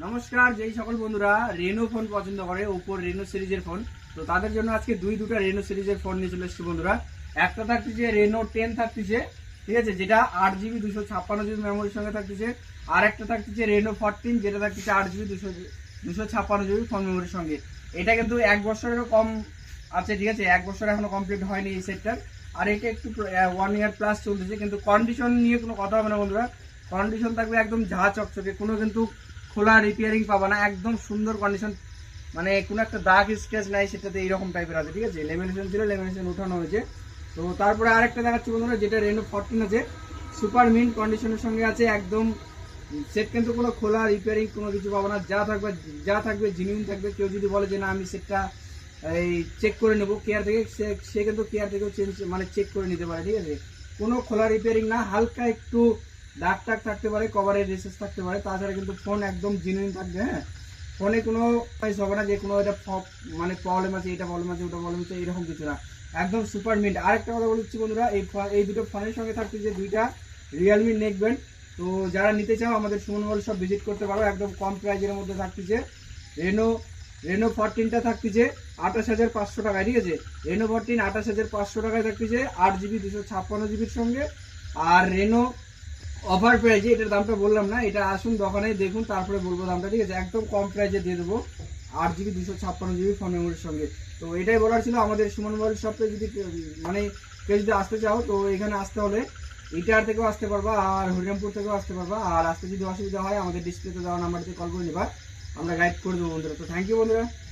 নমস্কার, যেই সকল বন্ধুরা রেনো ফোন পছন্দ করে, ওপোর রেনো সিরিজের ফোন, তো তাদের জন্য আজকে দুটা রেনো সিরিজের ফোন নিয়ে চলে এসেছি বন্ধুরা। একটা থাকতেছে রেনো 10 থাকতেছে, ঠিক আছে, যেটা 8GB 256GB মেমোরির সঙ্গে থাকতেছে। আর একটা থাকতেছে রেনো 14, যেটা থাকতেছে 8GB 256GB ফোন মেমোরির সঙ্গে। এটা কিন্তু 1 বছরেরও কম আছে, ঠিক আছে, 1 বছর এখনো কমপ্লিট হয়নি এই সেটটার। আর এটা একটু 1 ইয়ার প্লাস চলতেছে, কিন্তু কন্ডিশন নিয়ে কোনো কথা হবে না বন্ধুরা। কন্ডিশন থাকবে একদম ঝা চকচকে, কোনো কিন্তু খোলা রিপেয়ারিং পাবা না, একদম সুন্দর কন্ডিশন, মানে কোনো একটা দাগ স্ক্র্যাচ নাই সেটাতে এইরকম টাইপের আছে, ঠিক আছে। লেমিনেশন ছিল, লেমিনেশন উঠানো হয়েছে। তো তারপরে আরেকটা দেখাচ্ছি বন্ধুরা, যেটা রেনো 14 আছে, সুপার মিন্ট কন্ডিশনের সঙ্গে আছে একদম। সেট কিন্তু কোনো খোলা রিপেয়ারিং কোনো কিছু পাবো না, যা থাকবে জেনুইন থাকবে। কেউ যদি বলে যে না আমি সেটটা এই চেক করে নেবো কেয়ার থেকে, সে কিন্তু কেয়ার থেকেও চেঞ্জ মানে চেক করে নিতে পারে, ঠিক আছে। কোনো খোলা রিপেয়ারিং না, হালকা একটু দাগ টাগ থাকতে পারে, কভারের রেসেস থাকতে পারে, তাছাড়া কিন্তু ফোন একদম জেনুইন থাকবে। হ্যাঁ, ফোনে কোনো হবে না যে কোনো এটা মানে প্রবলেম আছে, এটা প্রবলেম আছে, ওটা প্রবলেম আছে, এরকম কিছু না, একদম সুপার মিন্ট। আরেকটা কথা বলছি বন্ধুরা, এই দুটো ফোনের সঙ্গে থাকছে যে দুইটা রিয়েলমি নেক ব্যান্ড। তো যারা নিতে চাও আমাদের সুমন মোবাইল শপ ভিজিট করতে পারো, একদম কম প্রাইজের মধ্যে থাকতেছে। রেনো 14টা থাকতেছে 28,500 টাকায়, ঠিক আছে। রেনো 14 28,500 টাকায় থাকতেছে 8GB 256GBর সঙ্গে। আর রেনো অফার প্রাইজে, এটার দামটা বললাম না, এটা আসুন দোকানে দেখুন তারপরে বলবো দামটা, ঠিক আছে। একদম কম প্রাইজে দিয়ে দেবো 8GB 256GB ফোন মেমোরির সঙ্গে। তো এটাই বলার ছিল। আমাদের সুমন মোবাইল শপে যদি মানে কেউ যদি আসতে চাও, তো এখানে আসতে হলে ইটার থেকেও আসতে পারবা, আর হরিরামপুর থেকেও আসতে পারবা। আর আসতে যদি অসুবিধা হয় আমাদের ডিসপ্লেতে দেওয়া নাম্বারতে কল করে নিবা, আমরা গাইড করে দেবো বন্ধুরা। তো থ্যাংক ইউ বন্ধুরা।